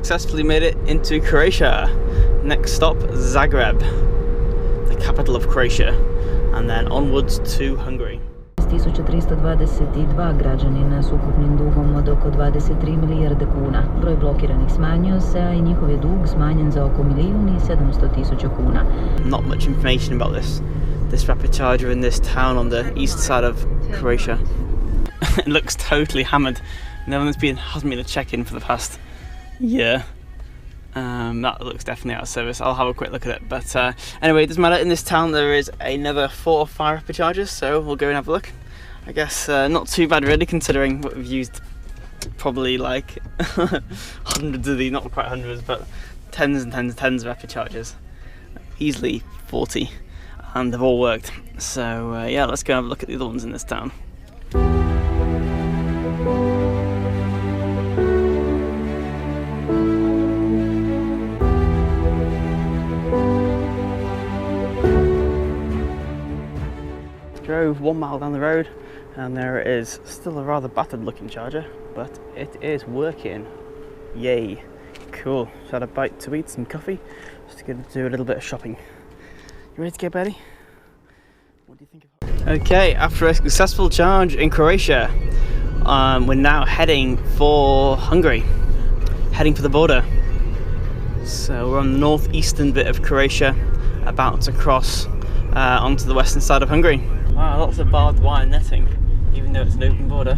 successfully made it into Croatia. Next stop, Zagreb, the capital of Croatia, and then onwards to Hungary. 1322 građanina s ukupnim dugom od oko 23 milijarde kuna. Broj blokiranih smanjio se, a I njihov je dug smanjen za oko 1.700.000 kuna. Not much information about this rapid charger in this town on the east side of Croatia. It looks totally hammered. No one's hasn't been a check-in for the past year. That looks definitely out of service. I'll have a quick look at it. But anyway, it doesn't matter. In this town there is another 4 or 5 rapid chargers, so we'll go and have a look. I guess not too bad really, considering what we've used. Probably like hundreds of these, not quite hundreds, but tens and tens and tens of rapid chargers. Easily 40, and they've all worked. So yeah, let's go and have a look at the other ones in this town. Drove 1 mile down the road, and there is still a rather battered looking charger, but it is working. Yay, cool. Just had a bite to eat, some coffee, just going to do a little bit of shopping. You ready to go, Betty? What do you think of it? Okay, after a successful charge in Croatia, we're now heading for Hungary, heading for the border. So we're on the northeastern bit of Croatia, about to cross onto the western side of Hungary. Wow, lots of barbed wire netting, even though it's an open border.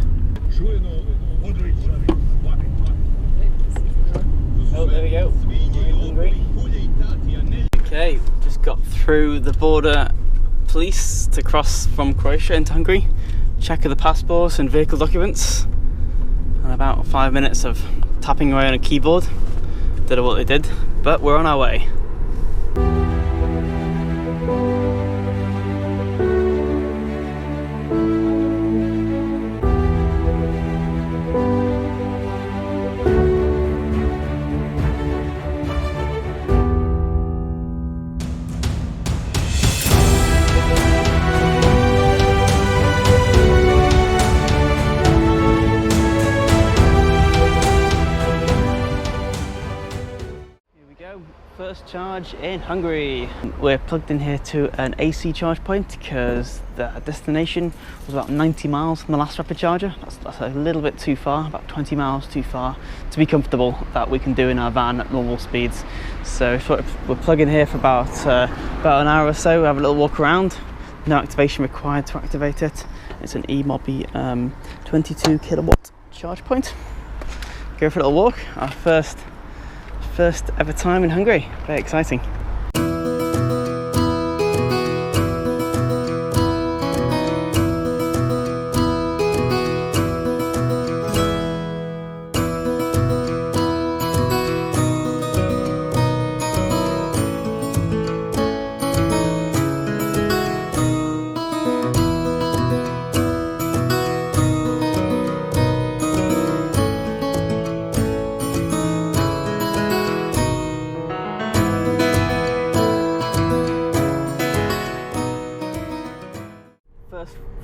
Oh, there we go. Okay, just got through the border police to cross from Croatia into Hungary. Check of the passports and vehicle documents. And about 5 minutes of tapping away on a keyboard. Don't know what they did, but we're on our way. First charge in Hungary. We're plugged in here to an AC charge point because the destination was about 90 miles from the last rapid charger. That's a little bit too far, about 20 miles too far to be comfortable that we can do in our van at normal speeds. So we're plugging here for about an hour or so. We have a little walk around. No activation required to activate it. It's an e-Mobi 22 kilowatt charge point. Go for a little walk. Our first ever time in Hungary. Very exciting.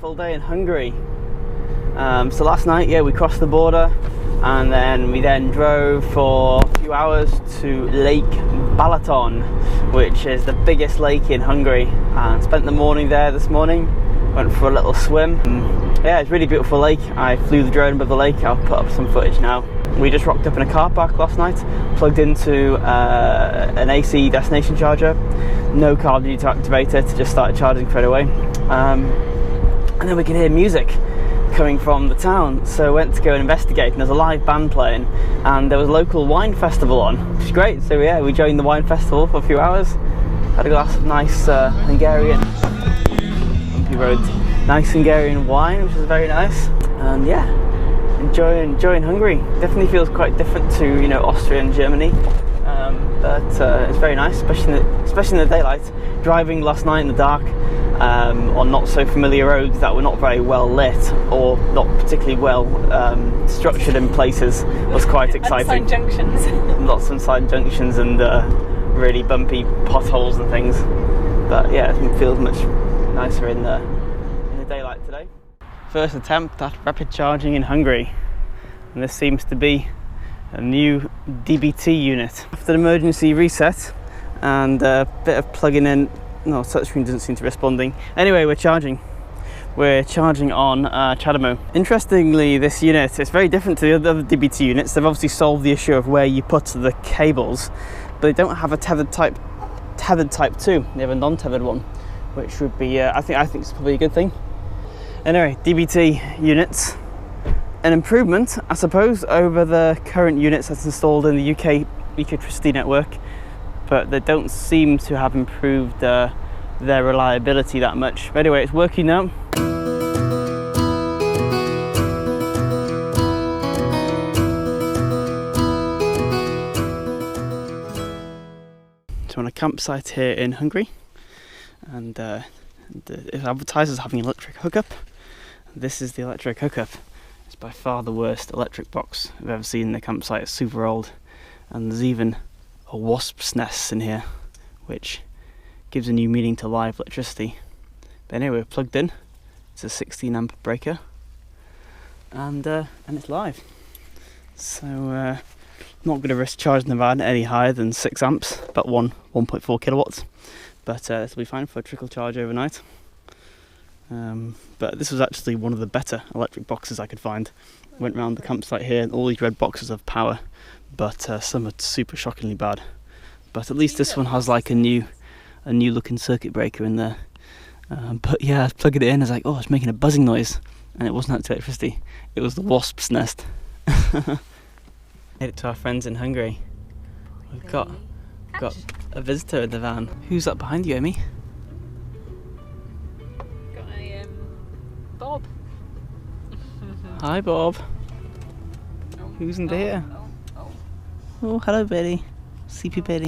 Full day in Hungary. So last night, yeah, we crossed the border, and then we drove for a few hours to Lake Balaton, which is the biggest lake in Hungary, and spent the morning there this morning. Went for a little swim. Yeah, it's a really beautiful lake. I flew the drone above the lake. I'll put up some footage now. We just rocked up in a car park last night, plugged into an AC destination charger. No card needed to activate it, just started charging straight away. And then we could hear music coming from the town, so I went to go and investigate, and there's a live band playing, and there was a local wine festival on, which is great. So yeah, we joined the wine festival for a few hours, had a glass of nice Hungarian, bumpy road, nice Hungarian wine, which is very nice, and yeah, enjoying Hungary. Definitely feels quite different to, you know, Austria and Germany, but it's very nice, especially in the daylight. Driving last night in the dark on not so familiar roads that were not very well lit or not particularly well structured in places was quite exciting. And side junctions. Lots of side junctions and really bumpy potholes and things. But yeah, it feels much nicer in the daylight today. First attempt at rapid charging in Hungary, and this seems to be a new DBT unit. After the emergency reset and a bit of plugging in, no, touchscreen doesn't seem to be responding. Anyway, we're charging. We're charging on CHAdeMO. Interestingly, this unit is very different to the other DBT units. They've obviously solved the issue of where you put the cables, but they don't have a tethered type 2. They have a non-tethered one, which would be, I think it's probably a good thing. Anyway, DBT units, an improvement, I suppose, over the current units that's installed in the UK electricity network, but they don't seem to have improved their reliability that much. But anyway, it's working now. So on a campsite here in Hungary, and it advertises having an electric hookup. This is the electric hookup. It's by far the worst electric box I've ever seen in the campsite. It's super old, and there's even a wasp's nest in here, which gives a new meaning to live electricity. But anyway, we're plugged in. It's a 16 amp breaker, and it's live. So not going to risk charging the van any higher than 6 amps, about 1.4 kilowatts. But this will be fine for a trickle charge overnight. But this was actually one of the better electric boxes I could find. Went around the campsite here, and all these red boxes have power, but some are super shockingly bad. But at least this one has like a new looking circuit breaker in there. But yeah, I was plugging it in, I was like, oh, it's making a buzzing noise, and it wasn't actually electricity, it was the wasp's nest. Made it to our friends in Hungary. We've got a visitor in the van. Who's up behind you, Amy? Got a Bob. Hi, Bob. Who's in there? Oh, hello, Betty. Sleepy Betty.